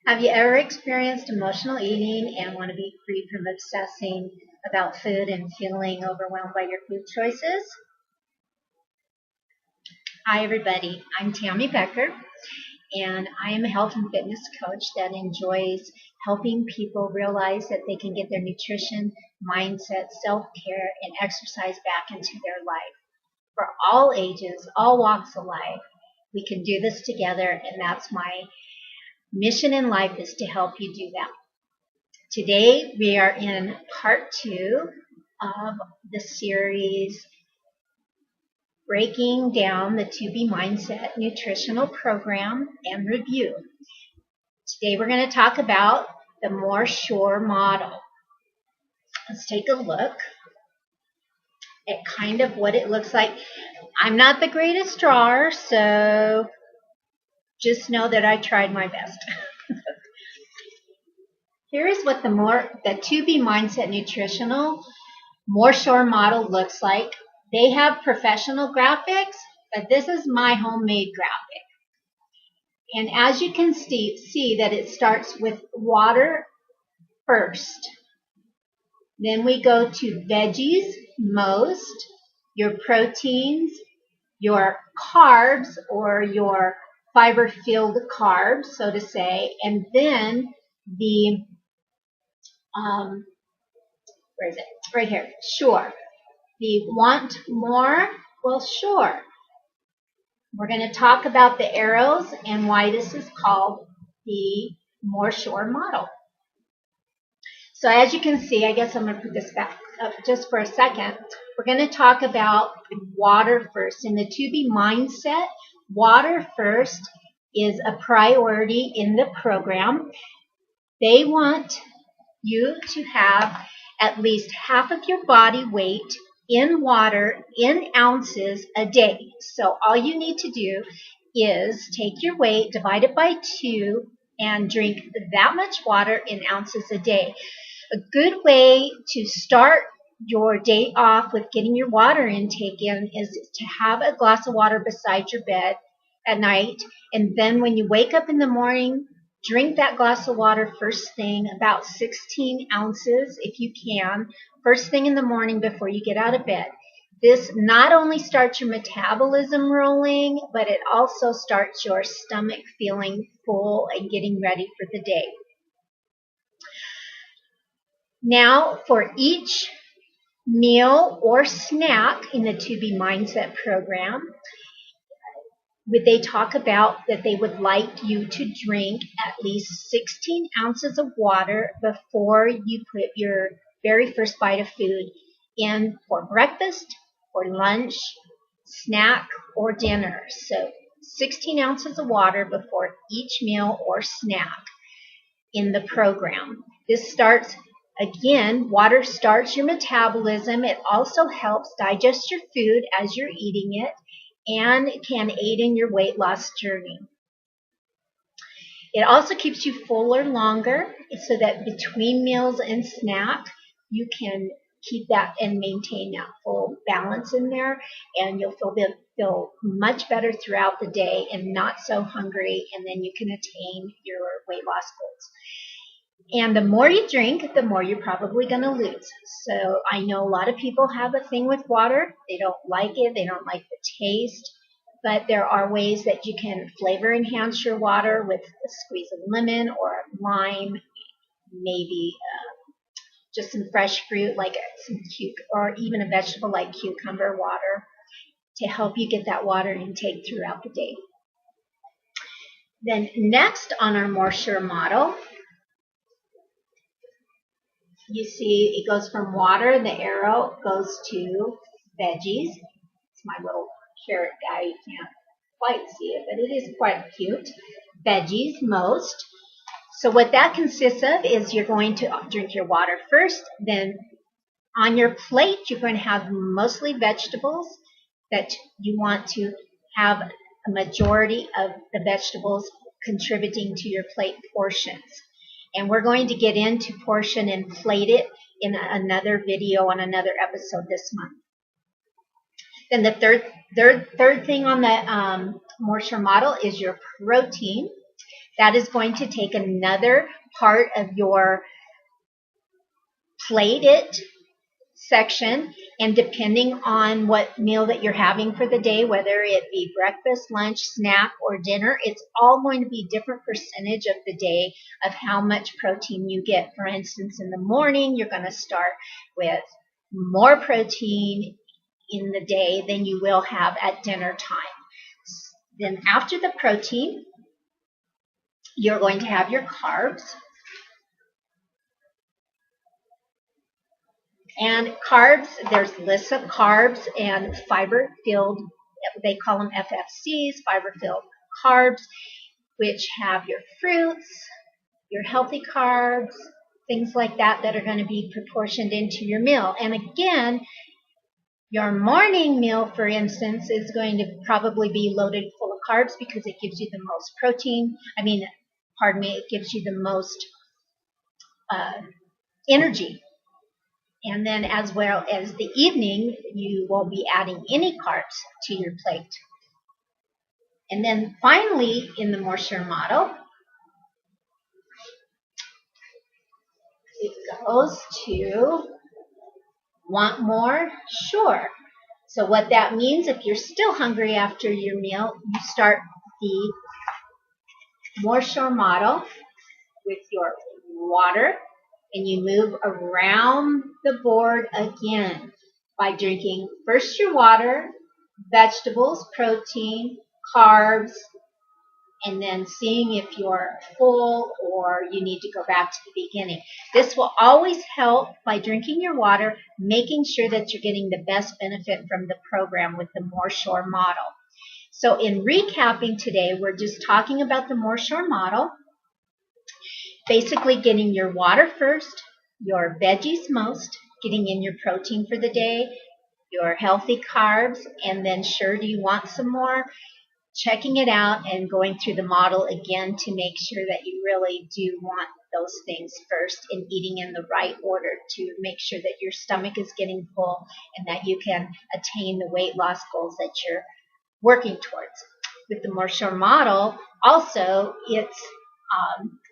Have you ever experienced emotional eating and want to be free from obsessing about food and feeling overwhelmed by your food choices? Hi, everybody. I'm Tammy Becker, and I am a health and fitness coach that enjoys helping people realize that they can get their nutrition, mindset, self care, and exercise back into their life. For all ages, all walks of life, we can do this together, and that's my mission in life is to help you do that. Today we are in part 2 of the series Breaking Down the 2B Mindset Nutritional Program and Review. Today we're going to talk about the More Sure model. Let's take a look at kind of what it looks like. I'm not the greatest drawer, so just know that I tried my best. Here is what the 2B Mindset Nutritional More Sure model looks like. They have professional graphics, but this is my homemade graphic. And as you can see that it starts with water first. Then we go to veggies most, your proteins, your carbs or your fiber-filled carbs, so to say, and then the where is it? Right here. Sure. The want more? Well, sure. We're going to talk about the arrows and why this is called the More Sure model. So as you can see, I guess I'm going to put this back up just for a second. We're going to talk about water first. In the 2B mindset, water first is a priority in the program. They want you to have at least half of your body weight in water in ounces a day. So all you need to do is take your weight, divide it by 2, and drink that much water in ounces a day. A good way to start your day off with getting your water intake in is to have a glass of water beside your bed at night, and then when you wake up in the morning, drink that glass of water first thing, about 16 ounces if you can, first thing in the morning before you get out of bed. This not only starts your metabolism rolling, but it also starts your stomach feeling full and getting ready for the day. Now, for each meal or snack in the 2B Mindset program, they talk about that they would like you to drink at least 16 ounces of water before you put your very first bite of food in for breakfast, or lunch, snack, or dinner. So 16 ounces of water before each meal or snack in the program. This starts, again, water starts your metabolism. It also helps digest your food as you're eating it, and can aid in your weight loss journey. It also keeps you fuller longer so that between meals and snack, you can keep that and maintain that full balance in there, and you'll feel much better throughout the day and not so hungry, and then you can attain your weight loss goals. And the more you drink, the more you're probably going to lose. So I know a lot of people have a thing with water. They don't like it. They don't like the taste. But there are ways that you can flavor enhance your water with a squeeze of lemon or a lime, maybe just some fresh fruit like or even a vegetable like cucumber water to help you get that water intake throughout the day. Then next on our More Sure model, you see it goes from water, the arrow goes to veggies. It's my little carrot guy. You can't quite see it, but it is quite cute. Veggies most. So what that consists of is you're going to drink your water first, then on your plate you're going to have mostly vegetables that you want to have a majority of the vegetables contributing to your plate portions. And we're going to get into portion and plate it in another video on another episode this month. Then the third thing on the More Sure model is your protein. That is going to take another part of your plate it section, and depending on what meal that you're having for the day, whether it be breakfast, lunch, snack, or dinner, it's all going to be different percentage of the day of how much protein you get. For instance, in the morning, you're going to start with more protein in the day than you will have at dinner time. Then after the protein, you're going to have your carbs. And carbs, there's lists of carbs and fiber-filled, they call them FFCs, fiber-filled carbs, which have your fruits, your healthy carbs, things like that that are going to be proportioned into your meal. And again, your morning meal, for instance, is going to probably be loaded full of carbs because it gives you the most protein. It gives you the most energy. And then as well as the evening, you won't be adding any carbs to your plate. And then finally, in the Morsher model, it goes to want more? Sure. So what that means, if you're still hungry after your meal, you start the Morsher model with your water, and you move around the board again by drinking first your water, vegetables, protein, carbs, and then seeing if you're full or you need to go back to the beginning. This will always help by drinking your water, making sure that you're getting the best benefit from the program with the Morsher model. So in recapping today, we're just talking about the Morsher model. Basically getting your water first, your veggies most, getting in your protein for the day, your healthy carbs, and then sure, do you want some more? Checking it out and going through the model again to make sure that you really do want those things first and eating in the right order to make sure that your stomach is getting full and that you can attain the weight loss goals that you're working towards. With the Morsher model, also, it's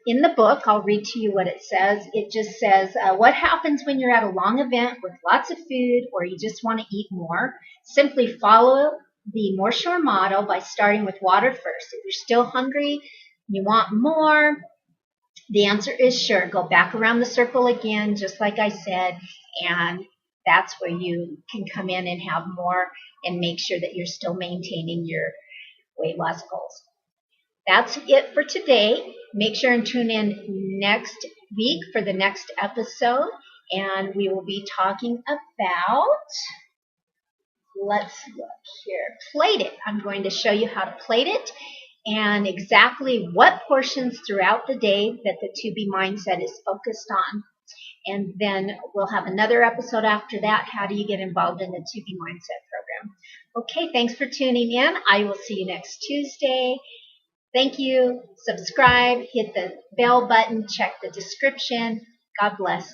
in the book, I'll read to you what it says. It just says, what happens when you're at a long event with lots of food or you just want to eat more? Simply follow the Morsher model by starting with water first. If you're still hungry, you want more, the answer is sure. Go back around the circle again, just like I said, and that's where you can come in and have more and make sure that you're still maintaining your weight loss goals. That's it for today. Make sure and tune in next week for the next episode, and we will be talking about, let's look here, plate it. I'm going to show you how to plate it and exactly what portions throughout the day that the 2B mindset is focused on. And then we'll have another episode after that. How do you get involved in the 2B mindset program? Okay, thanks for tuning in. I will see you next Tuesday. Thank you. Subscribe, hit the bell button, check the description. God bless.